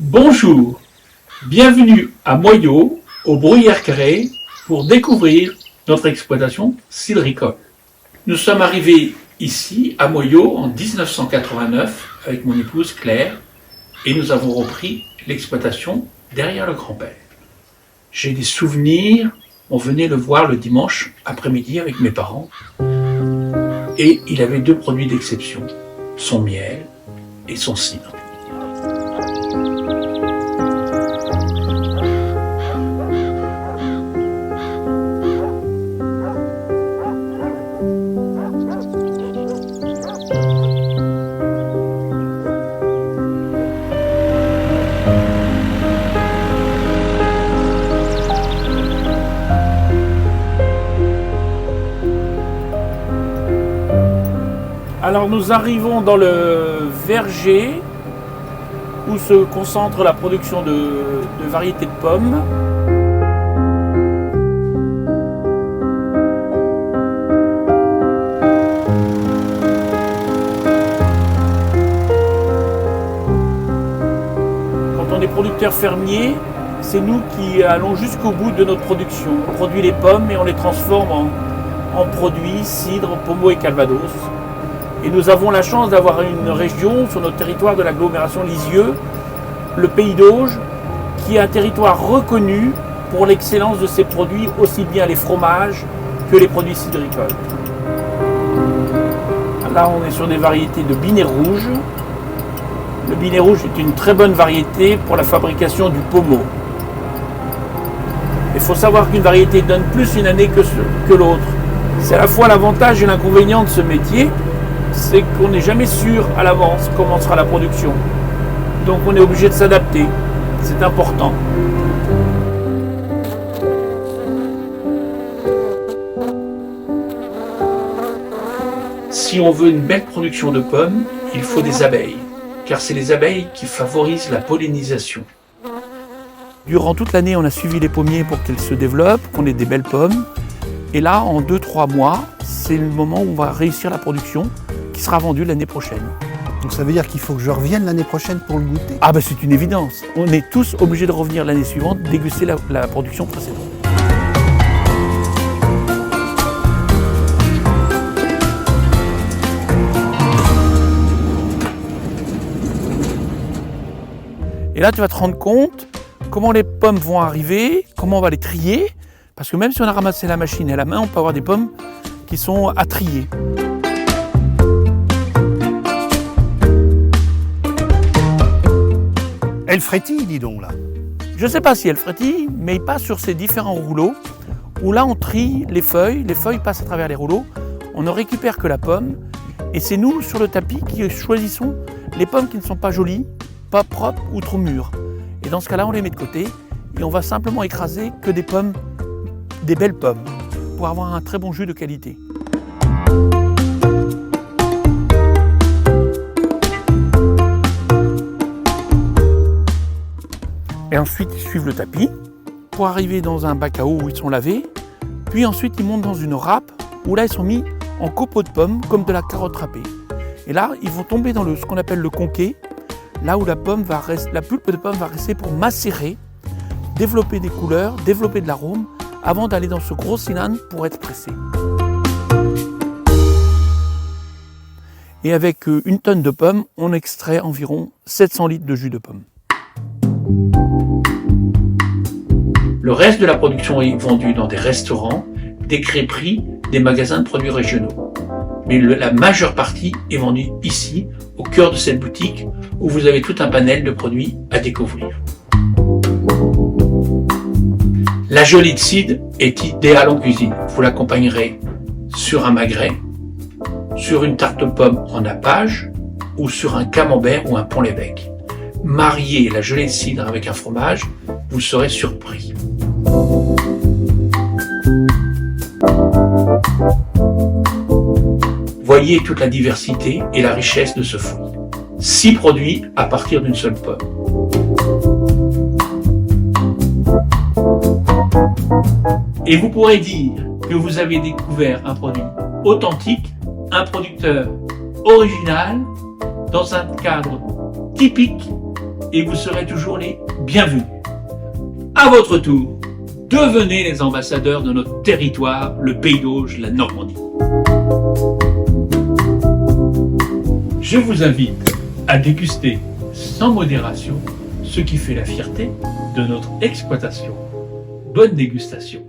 Bonjour, bienvenue à Moyaux, au Bruyères-Carré, pour découvrir notre exploitation cidricole. Nous sommes arrivés ici, à Moyaux, en 1989, avec mon épouse Claire, et nous avons repris l'exploitation derrière le grand-père. J'ai des souvenirs, on venait le voir le dimanche après-midi avec mes parents, et il avait deux produits d'exception, son miel et son cidre. Alors nous arrivons dans le verger où se concentre la production de variétés de pommes. Quand on est producteur fermier, c'est nous qui allons jusqu'au bout de notre production. On produit les pommes et on les transforme en produits cidre, pommeau et calvados. Et nous avons la chance d'avoir une région sur notre territoire de l'agglomération Lisieux, le Pays d'Auge, qui est un territoire reconnu pour l'excellence de ses produits, aussi bien les fromages que les produits cidricoles. Là, on est sur des variétés de Binet rouge. Le Binet rouge est une très bonne variété pour la fabrication du pommeau. Il faut savoir qu'une variété donne plus une année que l'autre. C'est à la fois l'avantage et l'inconvénient de ce métier. C'est qu'on n'est jamais sûr à l'avance comment sera la production. Donc on est obligé de s'adapter. C'est important. Si on veut une belle production de pommes, il faut des abeilles, car c'est les abeilles qui favorisent la pollinisation. Durant toute l'année, on a suivi les pommiers pour qu'ils se développent, qu'on ait des belles pommes. Et là, en 2-3 mois, c'est le moment où on va réussir la production, qui sera vendu l'année prochaine. Donc ça veut dire qu'il faut que je revienne l'année prochaine pour le goûter? Ah ben c'est une évidence. On est tous obligés de revenir l'année suivante, déguster la production précédente. Et là tu vas te rendre compte comment les pommes vont arriver, comment on va les trier, parce que même si on a ramassé la machine à la main, on peut avoir des pommes qui sont à trier. Elle frétille, dis donc là. Je ne sais pas si elle frétille, mais il passe sur ces différents rouleaux où là on trie les feuilles passent à travers les rouleaux, on ne récupère que la pomme et c'est nous sur le tapis qui choisissons les pommes qui ne sont pas jolies, pas propres ou trop mûres. Et dans ce cas-là, on les met de côté et on va simplement écraser que des pommes, des belles pommes, pour avoir un très bon jus de qualité. Et ensuite, ils suivent le tapis pour arriver dans un bac à eau où ils sont lavés. Puis ensuite, ils montent dans une râpe où là, ils sont mis en copeaux de pommes, comme de la carotte râpée. Et là, ils vont tomber dans ce qu'on appelle le conquet, là où la pulpe de pomme va rester pour macérer, développer des couleurs, développer de l'arôme, avant d'aller dans ce gros cylindre pour être pressé. Et avec 1 tonne de pommes, on extrait environ 700 litres de jus de pomme. Le reste de la production est vendu dans des restaurants, des crêperies, des magasins de produits régionaux. Mais la majeure partie est vendue ici, au cœur de cette boutique, où vous avez tout un panel de produits à découvrir. La gelée de cidre est idéale en cuisine. Vous l'accompagnerez sur un magret, sur une tarte aux pommes en nappage ou sur un camembert ou un pont-l'évêque. Mariez la gelée de cidre avec un fromage, vous serez surpris. Voyez toute la diversité et la richesse de ce fruit. 6 produits à partir d'une seule pomme. Et vous pourrez dire que vous avez découvert un produit authentique, un producteur original, dans un cadre typique et vous serez toujours les bienvenus. À votre tour, devenez les ambassadeurs de notre territoire, le Pays d'Auge, la Normandie. Je vous invite à déguster sans modération ce qui fait la fierté de notre exploitation. Bonne dégustation.